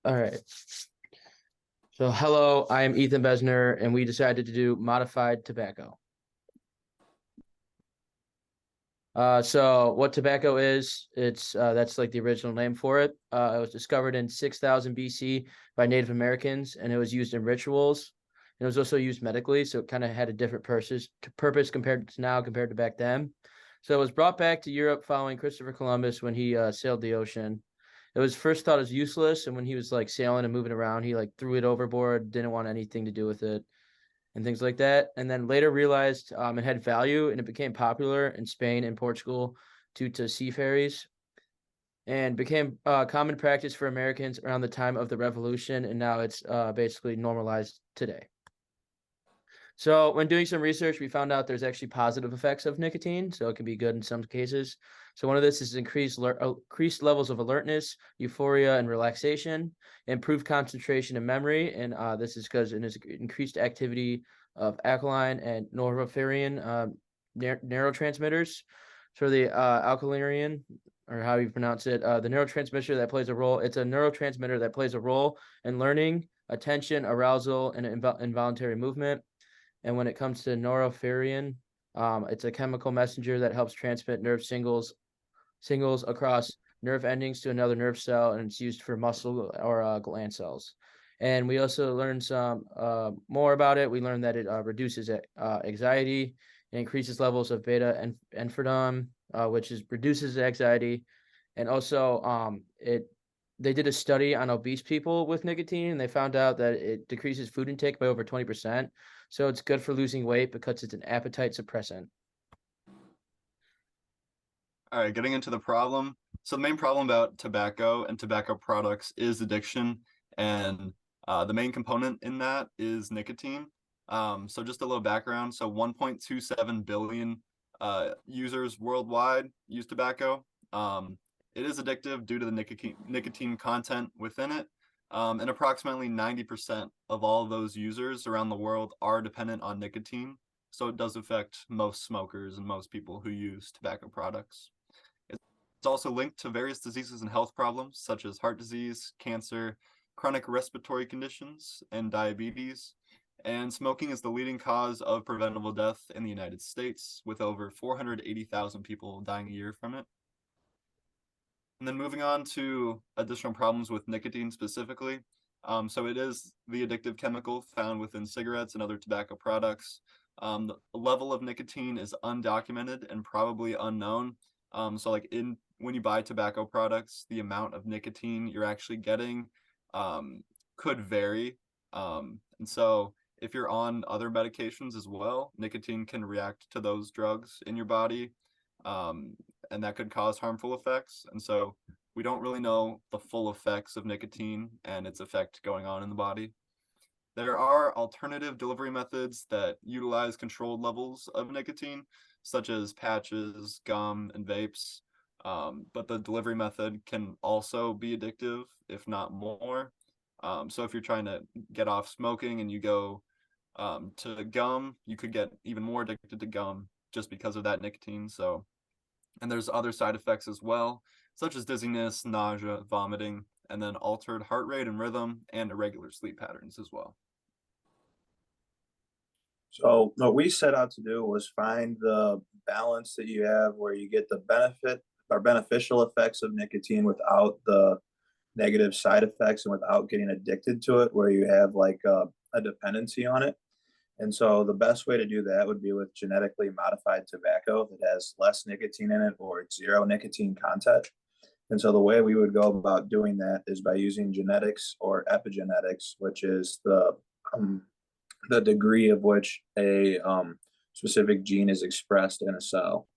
All right. So, hello, I am Ethan Besner, and we decided to do modified tobacco. So what tobacco is, it's that's like the original name for it. It was discovered in 6000 BC by Native Americans, and it was used in rituals. And it was also used medically, so it kind of had a different purpose compared to now, compared to back then. So it was brought back to Europe following Christopher Columbus when he sailed the ocean. It was first thought as useless, and when he was like sailing and moving around, he like threw it overboard, didn't want anything to do with it and things like that. And then later realized it had value and it became popular in Spain and Portugal due to seafarers and became common practice for Americans around the time of the revolution. And now it's basically normalized today. So when doing some research, we found out there's actually positive effects of nicotine. So it can be good in some cases. So one of this is increased levels of alertness, euphoria, and relaxation, improved concentration and memory. And this is because it is increased activity of alkaline and norepinephrine neurotransmitters. So the alkaline, or how you pronounce it, the neurotransmitter that plays a role. It's a neurotransmitter that plays a role in learning, attention, arousal, and involuntary movement. And when it comes to norepinephrine, it's a chemical messenger that helps transmit nerve signals across nerve endings to another nerve cell, and it's used for muscle or gland cells. And we also learned some more about it. We learned that it reduces anxiety, it increases levels of beta and ephedrine, which is reduces anxiety, and also it they did a study on obese people with nicotine, and they found out that it decreases food intake by over 20%. So it's good for losing weight because it's an appetite suppressant. All right, getting into the problem. So the main problem about tobacco and tobacco products is addiction, and the main component in that is nicotine. So just a little background. So 1.27 billion users worldwide use tobacco. It is addictive due to the nicotine content within it. And approximately 90% of all of those users around the world are dependent on nicotine. So it does affect most smokers and most people who use tobacco products. It's also linked to various diseases and health problems such as heart disease, cancer, chronic respiratory conditions, and diabetes. And smoking is the leading cause of preventable death in the United States, with over 480,000 people dying a year from it. And then moving on to additional problems with nicotine specifically. So it is the addictive chemical found within cigarettes and other tobacco products. The level of nicotine is undocumented and probably unknown. So like when you buy tobacco products, the amount of nicotine you're actually getting could vary. And so if you're on other medications as well, nicotine can react to those drugs in your body, and that could cause harmful effects. And so we don't really know the full effects of nicotine and its effect going on in the body. There are alternative delivery methods that utilize controlled levels of nicotine, such as patches, gum, and vapes. But the delivery method can also be addictive, if not more. So if you're trying to get off smoking and you go to gum, you could get even more addicted to gum just because of that nicotine. So, and there's other side effects as well, such as dizziness, nausea, vomiting, and then altered heart rate and rhythm and irregular sleep patterns as well. So what we set out to do was find the balance that you have where you get the benefit or beneficial effects of nicotine without the negative side effects and without getting addicted to it, where you have like a dependency on it. And so the best way to do that would be with genetically modified tobacco that has less nicotine in it or zero nicotine content. And so the way we would go about doing that is by using genetics or epigenetics, which is the degree of which a specific gene is expressed in a cell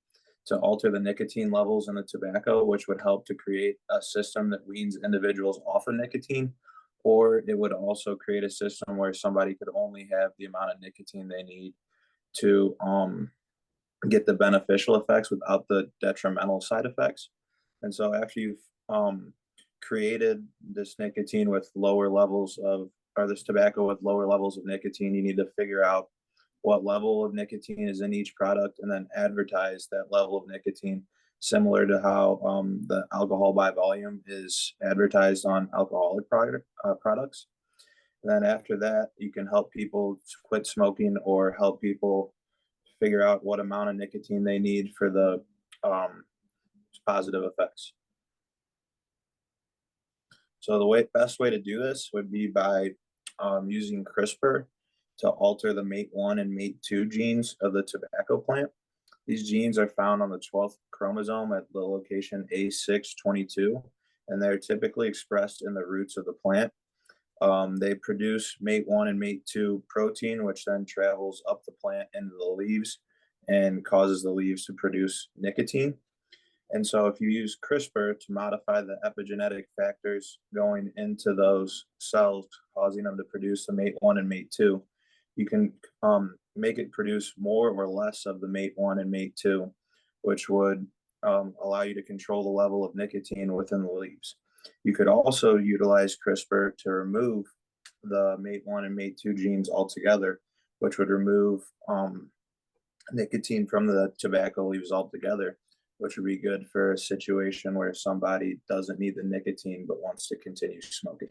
to alter the nicotine levels in the tobacco, which would help to create a system that weans individuals off of nicotine. Or it would also create a system where somebody could only have the amount of nicotine they need to get the beneficial effects without the detrimental side effects. And so after you've created this nicotine with lower levels of, or this tobacco with lower levels of nicotine, you need to figure out what level of nicotine is in each product and then advertise that level of nicotine similar to how the alcohol by volume is advertised on alcoholic products. Then after that, you can help people quit smoking or help people figure out what amount of nicotine they need for the um, positive effects. So the best way to do this would be by using CRISPR to alter the mate1 and mate2 genes of the tobacco plant. These genes are found on the 12th chromosome at the location A622, and they're typically expressed in the roots of the plant. They produce mate1 and mate2 protein, which then travels up the plant into the leaves and causes the leaves to produce nicotine. And so if you use CRISPR to modify the epigenetic factors going into those cells, causing them to produce the mate1 and mate2, you can make it produce more or less of the mate1 and mate2, which would allow you to control the level of nicotine within the leaves. You could also utilize CRISPR to remove the mate1 and mate2 genes altogether, which would remove nicotine from the tobacco leaves altogether, which would be good for a situation where somebody doesn't need the nicotine but wants to continue smoking.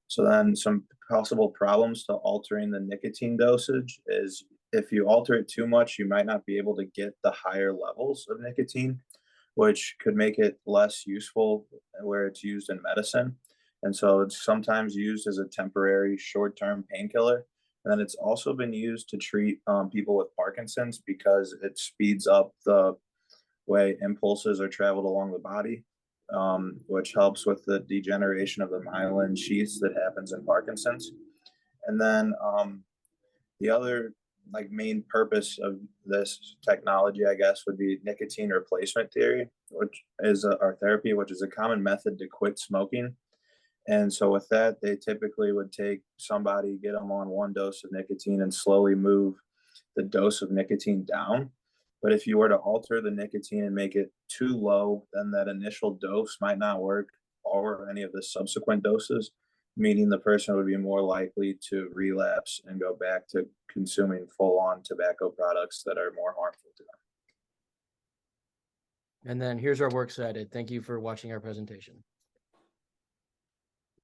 So then some possible problems to altering the nicotine dosage is if you alter it too much, you might not be able to get the higher levels of nicotine, which could make it less useful where it's used in medicine. And so it's sometimes used as a temporary short-term painkiller. And then it's also been used to treat people with Parkinson's because it speeds up the way impulses are traveled along the body, which helps with the degeneration of the myelin sheaths that happens in Parkinson's. And then the other main purpose of this technology, I guess, would be nicotine replacement theory, which is our therapy, which is a common method to quit smoking. And so with that, they typically would take somebody, get them on one dose of nicotine and slowly move the dose of nicotine down. But if you were to alter the nicotine and make it too low, then that initial dose might not work or any of the subsequent doses, meaning the person would be more likely to relapse and go back to consuming full-on tobacco products that are more harmful to them. And then here's our works cited. Thank you for watching our presentation.